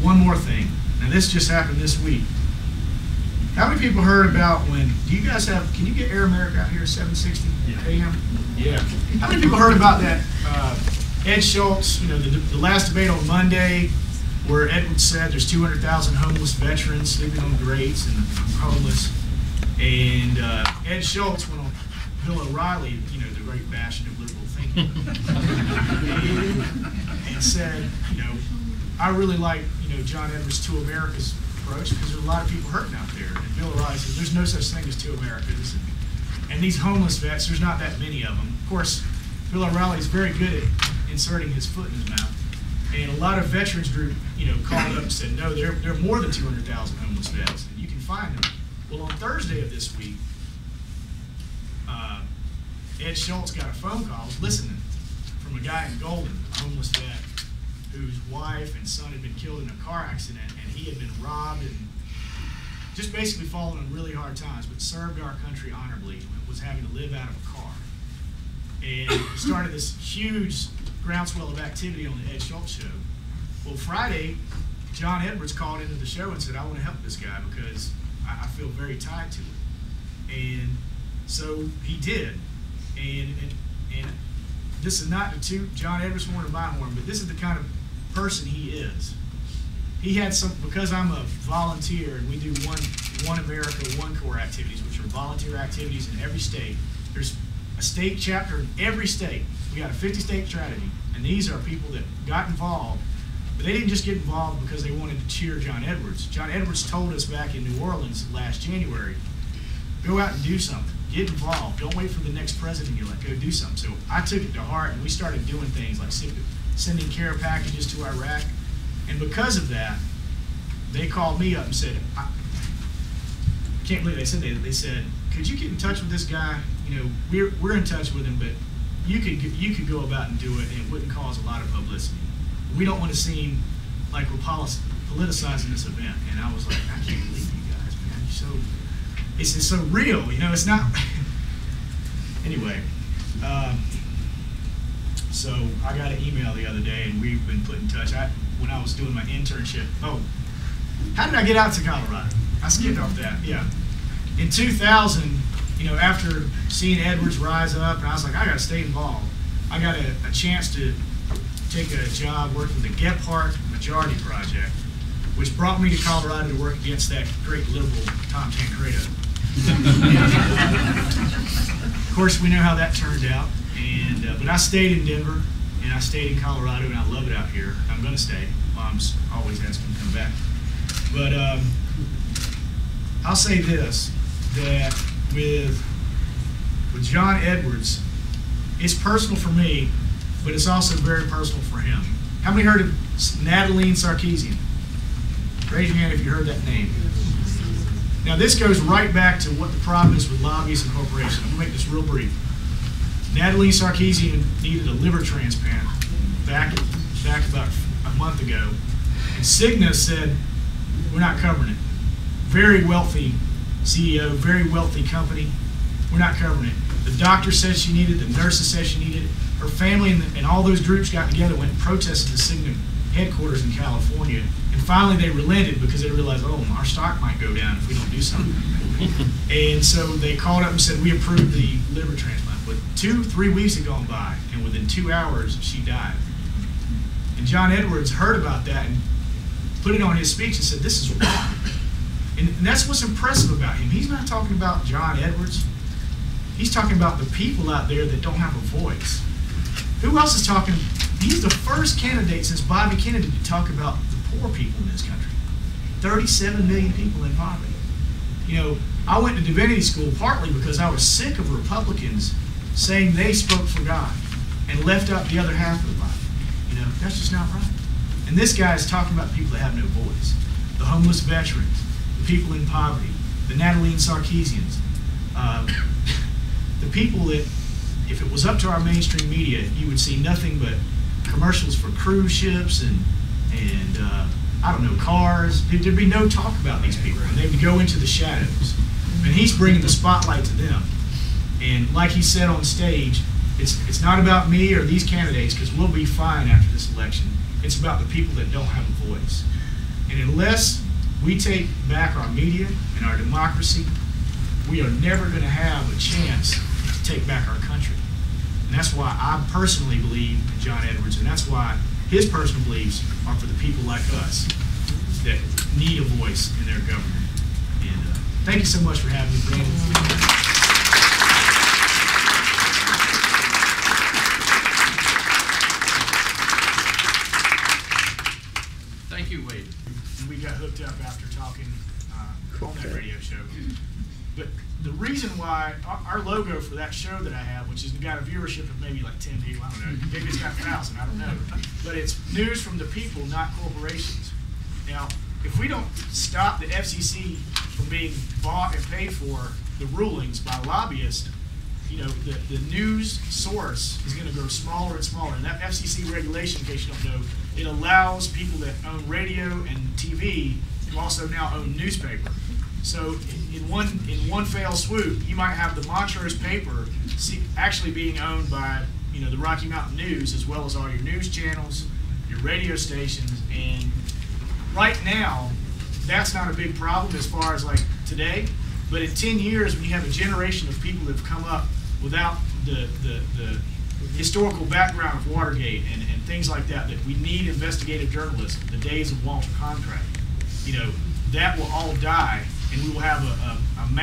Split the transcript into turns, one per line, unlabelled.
one more thing. Now this just happened this week. How many people heard about when, do you guys have, can you get Air America out here at 760 AM? Yeah. How many people heard about that Ed Schultz, you know, the last debate on Monday where Edwards said there's 200,000 homeless veterans sleeping on grates and homeless. And Ed Schultz went on Bill O'Reilly, you know, the great bastion of liberal thinking, and said, you know, I really like, you know, John Edwards' Two Americas approach because there's a lot of people hurting out there. And Bill O'Reilly says there's no such thing as two Americas. And these homeless vets, there's not that many of them. Of course, Bill O'Reilly is very good at inserting his foot in his mouth. And a lot of veterans group, you know, called up and said, no, there are more than 200,000 homeless vets, and you can find them. Well, on Thursday of this week, Ed Schultz got a phone call, I was listening, from a guy in Golden, a homeless vet, whose wife and son had been killed in a car accident, and he had been robbed and just basically fallen on really hard times, but served our country honorably, and was having to live out of a car. And started this huge groundswell of activity on the Ed Schultz show. Well, Friday, John Edwards called into the show and said, I want to help this guy because I feel very tied to it. And so he did. And this is not to toot John Edwards' horn or my horn, but this is the kind of person he is. He had some, because I'm a volunteer and we do One America, One Corps activities, which are volunteer activities in every state. There's a state chapter in every state. We got a 50-state strategy, and these are people that got involved, but they didn't just get involved because they wanted to cheer John Edwards. John Edwards told us back in New Orleans last January, go out and do something. Get involved. Don't wait for the next president you let go do something. So I took it to heart, and we started doing things like sending care packages to Iraq. And because of that, they called me up and said, I can't believe they said, could you get in touch with this guy? You know, we're in touch with him, but you could go about and do it, and it wouldn't cause a lot of publicity. We don't want to seem like we're politicizing this event. And I was like, I can't believe you guys, man. You're so, it's just so real, you know. It's not. Anyway, so I got an email the other day, and we've been put in touch. When I was doing my internship. Oh, how did I get out to Colorado? I skipped off that. Yeah, in 2000, you know, after seeing Edwards rise up, and I was like, I got to stay involved. I got a chance to take a job working with the Gephardt Majority Project, which brought me to Colorado to work against that great liberal Tom Tancredo. Of course, we know how that turned out. And but I stayed in Denver, and I stayed in Colorado, and I love it out here. I'm going to stay. Mom's always asking to come back. But I'll say this, that with John Edwards, it's personal for me, but it's also very personal for him. How many heard of Natalie Sarkeesian? Raise your hand if you heard that name. Now this goes right back to what the problem is with lobbyists and corporations. I'm going to make this real brief. Natalie Sarkeesian needed a liver transplant back about a month ago, and Cigna said, we're not covering it. Very wealthy CEO, very wealthy company, we're not covering it. The doctor said she needed it, the nurses said she needed it. Her family and all those groups got together, went and protested the Cigna headquarters in California, and finally they relented because they realized, oh, our stock might go down if we don't do something. And so they called up and said, we approved the liver transplant. But 2-3 weeks had gone by, and within 2 hours, she died. And John Edwards heard about that and put it on his speech and said, this is wrong. And that's what's impressive about him. He's not talking about John Edwards. He's talking about the people out there that don't have a voice. Who else is talking? He's the first candidate since Bobby Kennedy to talk about the poor people in this country. 37 million people in poverty. You know, I went to divinity school partly because I was sick of Republicans saying they spoke for God and left out the other half of the Bible. You know, that's just not right. And this guy is talking about people that have no voice. The homeless veterans, the people in poverty, the Natalie Sarkeesians, the people that, if it was up to our mainstream media, you would see nothing but commercials for cruise ships and I don't know, cars. There'd be no talk about these people, and they would go into the shadows. And he's bringing the spotlight to them. And like he said on stage, it's not about me or these candidates, because we'll be fine after this election. It's about the people that don't have a voice. And unless we take back our media and our democracy, we are never going to have a chance to take back our country. And that's why I personally believe in John Edwards, and that's why his personal beliefs are for the people like us that need a voice in their government. And thank you so much for having me, Brandon.
Thank you, Wade.
We got hooked up after talking on that radio show. But the reason why our logo for that show that I have, which has got a viewership of maybe like 10 people, I don't know, maybe it's got 1,000, I don't know. But it's news from the people, not corporations. Now, if we don't stop the FCC from being bought and paid for the rulings by lobbyists, you know, the news source is going to grow smaller and smaller. And that FCC regulation, in case you don't know, it allows people that own radio and TV to also now own newspaper. So in one fell swoop, you might have the Montrose paper actually being owned by, you know, the Rocky Mountain News, as well as all your news channels, your radio stations. And right now, that's not a big problem as far as like today. But in 10 years, when you have a generation of people that have come up without the historical background of Watergate and things like that, that we need investigative journalism, the days of Walter Cronkite, you know, that will all die, and we will have a